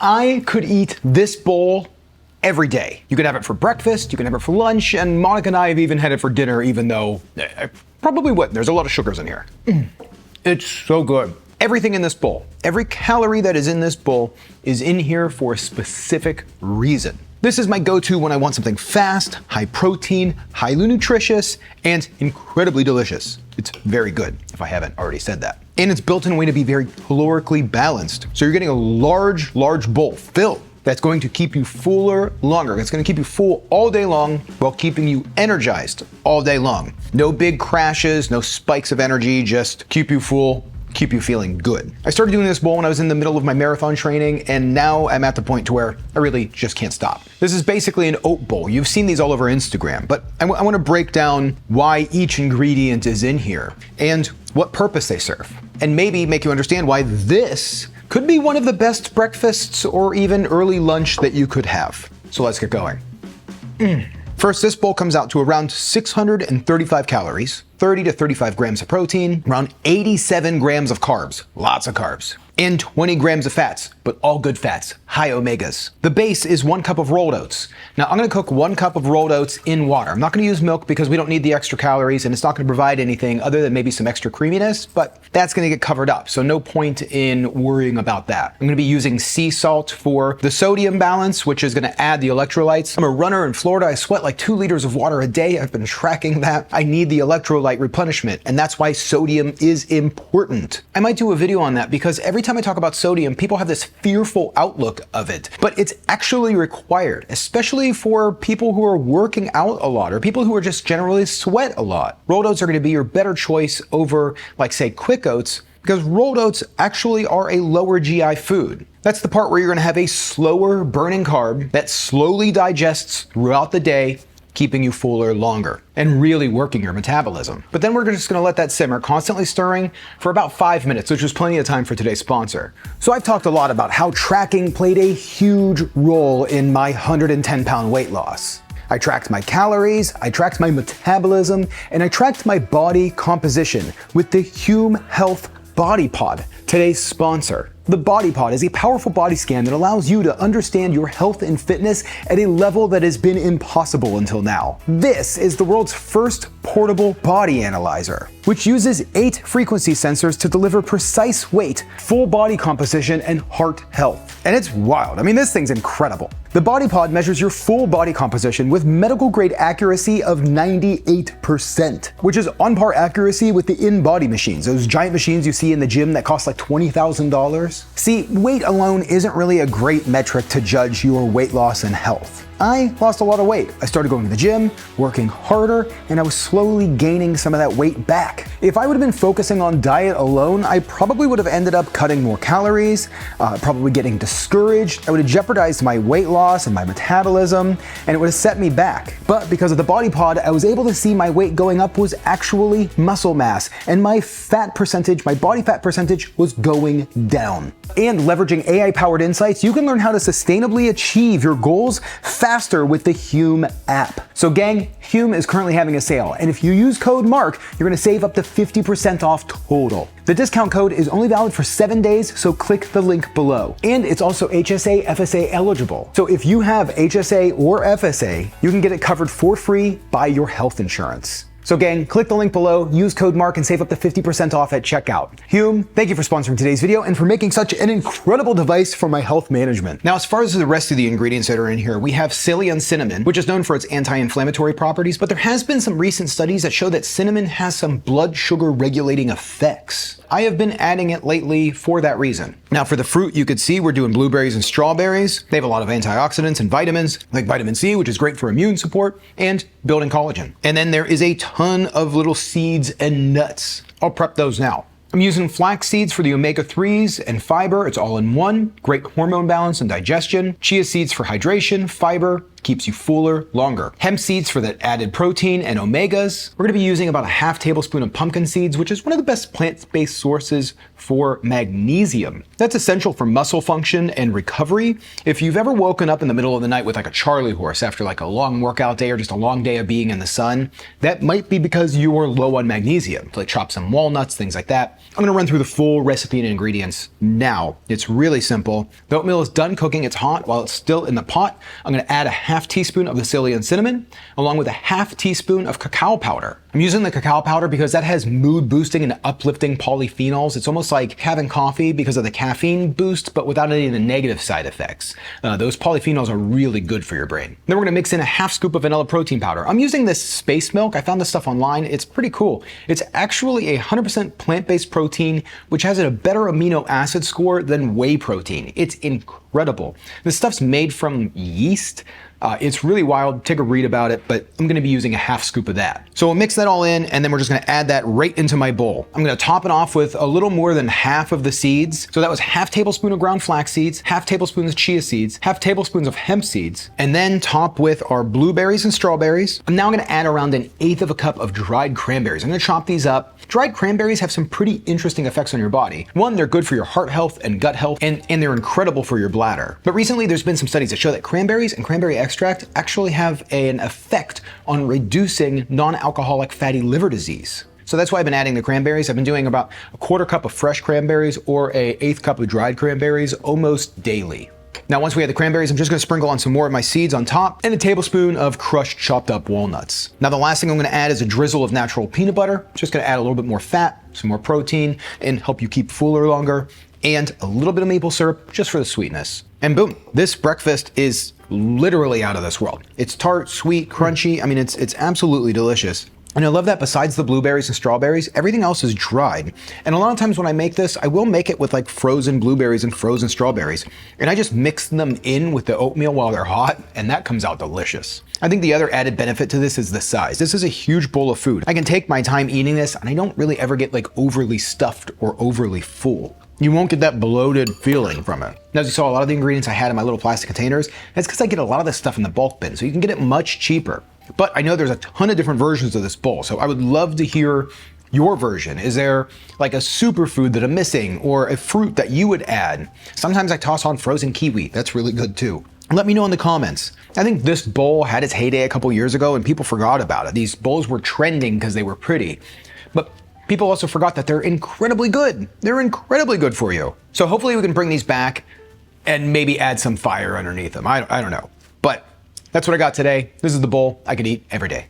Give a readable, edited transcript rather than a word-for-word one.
I could eat this bowl every day. You can have it for breakfast, you can have it for lunch, and Monica and I have even had it for dinner, even though I probably wouldn't. There's a lot of sugars in here. It's so good. Everything in this bowl, every calorie that is in this bowl is in here for a specific reason. This is my go-to when I want something fast, high protein, highly nutritious, and incredibly delicious. It's very good, if I haven't already said that. And it's built in a way to be very calorically balanced. So you're getting a large bowl filled that's going to keep you fuller longer. It's going to keep you full all day long while keeping you energized all day long. No big crashes, no spikes of energy, just keep you full, keep you feeling good. I started doing this bowl when I was in the middle of my marathon training, and now I'm at the point to where I really just can't stop. This is basically an oat bowl. You've seen these all over Instagram, but I want to break down why each ingredient is in here and what purpose they serve, and maybe make you understand why this could be one of the best breakfasts or even early lunch that you could have. So let's get going. First, this bowl comes out to around 635 calories, 30 to 35 grams of protein, around 87 grams of carbs, lots of carbs, and 20 grams of fats, but all good fats, high omegas. The base is 1 cup of rolled oats. Now I'm gonna cook 1 cup of rolled oats in water. I'm not gonna use milk because we don't need the extra calories and it's not gonna provide anything other than maybe some extra creaminess, but that's gonna get covered up, so no point in worrying about that. I'm gonna be using sea salt for the sodium balance, which is gonna add the electrolytes. I'm a runner in Florida. I sweat like 2 liters of water a day. I've been tracking that. I need the electrolyte replenishment, and that's why sodium is important. I might do a video on that because every time I talk about sodium, people have this fearful outlook of it, but it's actually required, especially for people who are working out a lot or people who are just generally sweat a lot. Rolled oats are going to be your better choice over, like, say, quick oats, because rolled oats actually are a lower GI food. That's the part where you're going to have a slower burning carb that slowly digests throughout the day, keeping you fuller longer and really working your metabolism. But then we're just gonna let that simmer, constantly stirring for about 5 minutes, which is plenty of time for today's sponsor. So I've talked a lot about how tracking played a huge role in my 110-pound weight loss. I tracked my calories, I tracked my metabolism, and I tracked my body composition with the Hume Health Body Pod, today's sponsor. The Body Pod is a powerful body scan that allows you to understand your health and fitness at a level that has been impossible until now. This is the world's first portable body analyzer, which uses 8 frequency sensors to deliver precise weight, full body composition, and heart health. And it's wild. I mean, this thing's incredible. The Body Pod measures your full body composition with medical grade accuracy of 98%, which is on par accuracy with the in-body machines, those giant machines you see in the gym that cost like $20,000. See, weight alone isn't really a great metric to judge your weight loss and health. I lost a lot of weight. I started going to the gym, working harder, and I was slowly gaining some of that weight back. If I would have been focusing on diet alone, I probably would have ended up cutting more calories, probably getting discouraged. I would have jeopardized my weight loss and my metabolism, and it would have set me back. But because of the Body Pod, I was able to see my weight going up was actually muscle mass, and my fat percentage, my body fat percentage, was going down. And leveraging AI-powered insights, you can learn how to sustainably achieve your goals faster with the Hume app. So gang, Hume is currently having a sale, and if you use code MARK, you're gonna save up to 50% off total. The discount code is only valid for 7 days, so click the link below. And it's also HSA, FSA eligible. So if you have HSA or FSA, you can get it covered for free by your health insurance. So gang, click the link below, use code MARK, and save up to 50% off at checkout. Hume, thank you for sponsoring today's video and for making such an incredible device for my health management. Now, as far as the rest of the ingredients that are in here, we have Ceylon cinnamon, which is known for its anti-inflammatory properties, but there has been some recent studies that show that cinnamon has some blood sugar regulating effects. I have been adding it lately for that reason. Now, for the fruit, you could see we're doing blueberries and strawberries. They have a lot of antioxidants and vitamins, like vitamin C, which is great for immune support and building collagen. And then there is a ton of little seeds and nuts. I'll prep those now. I'm using flax seeds for the omega-3s and fiber. It's all in one. Great hormone balance and digestion. Chia seeds for hydration, fiber, keeps you fuller longer. Hemp seeds for that added protein and omegas. We're gonna be using about a half tablespoon of pumpkin seeds, which is one of the best plant-based sources for magnesium. That's essential for muscle function and recovery. If you've ever woken up in the middle of the night with like a Charlie horse after like a long workout day or just a long day of being in the sun, that might be because you are low on magnesium. So like chop some walnuts, things like that. I'm gonna run through the full recipe and ingredients now. It's really simple. The oatmeal is done cooking, it's hot. While it's still in the pot, I'm gonna add a half teaspoon of the psyllium cinnamon, along with a half teaspoon of cacao powder. I'm using the cacao powder because that has mood boosting and uplifting polyphenols. It's almost like having coffee because of the caffeine boost, but without any of the negative side effects. Those polyphenols are really good for your brain. Then we're gonna mix in a half scoop of vanilla protein powder. I'm using this space milk. I found this stuff online. It's pretty cool. It's actually a 100% plant-based protein, which has a better amino acid score than whey protein. It's incredible. This stuff's made from yeast. It's really wild. Take a read about it, but I'm gonna be using a half scoop of that. So we'll mix that all in, and then we're just gonna add that right into my bowl. I'm gonna top it off with a little more than half of the seeds. So that was half tablespoon of ground flax seeds, half tablespoons of chia seeds, half tablespoons of hemp seeds, and then top with our blueberries and strawberries. I'm now gonna add around 1/8 of a cup of dried cranberries. I'm gonna chop these up. Dried cranberries have some pretty interesting effects on your body. One, they're good for your heart health and gut health, and they're incredible for your bladder. But recently there's been some studies that show that cranberries and cranberry extract actually have an effect on reducing non-alcoholic fatty liver disease. So that's why I've been adding the cranberries. I've been doing about a 1/4 cup of fresh cranberries or a 1/8 cup of dried cranberries almost daily. Now, once we have the cranberries, I'm just gonna sprinkle on some more of my seeds on top and a tablespoon of crushed chopped up walnuts. Now, the last thing I'm gonna add is a drizzle of natural peanut butter. Just gonna add a little bit more fat, some more protein, and help you keep fuller longer, and a little bit of maple syrup just for the sweetness. And boom, this breakfast is literally out of this world. It's tart, sweet, crunchy. I mean, it's absolutely delicious. And I love that besides the blueberries and strawberries, everything else is dried. And a lot of times when I make this, I will make it with like frozen blueberries and frozen strawberries. And I just mix them in with the oatmeal while they're hot, and that comes out delicious. I think the other added benefit to this is the size. This is a huge bowl of food. I can take my time eating this, and I don't really ever get like overly stuffed or overly full. You won't get that bloated feeling from it. Now, as you saw, a lot of the ingredients I had in my little plastic containers, that's because I get a lot of this stuff in the bulk bin, so you can get it much cheaper. But I know there's a ton of different versions of this bowl, so I would love to hear your version. Is there like a superfood that I'm missing, or a fruit that you would add? Sometimes I toss on frozen kiwi. That's really good too. Let me know in the comments. I think this bowl had its heyday a couple years ago and people forgot about it. These bowls were trending because they were pretty. But people also forgot that they're incredibly good. They're incredibly good for you. So hopefully we can bring these back and maybe add some fire underneath them. I don't know. But that's what I got today. This is the bowl I could eat every day.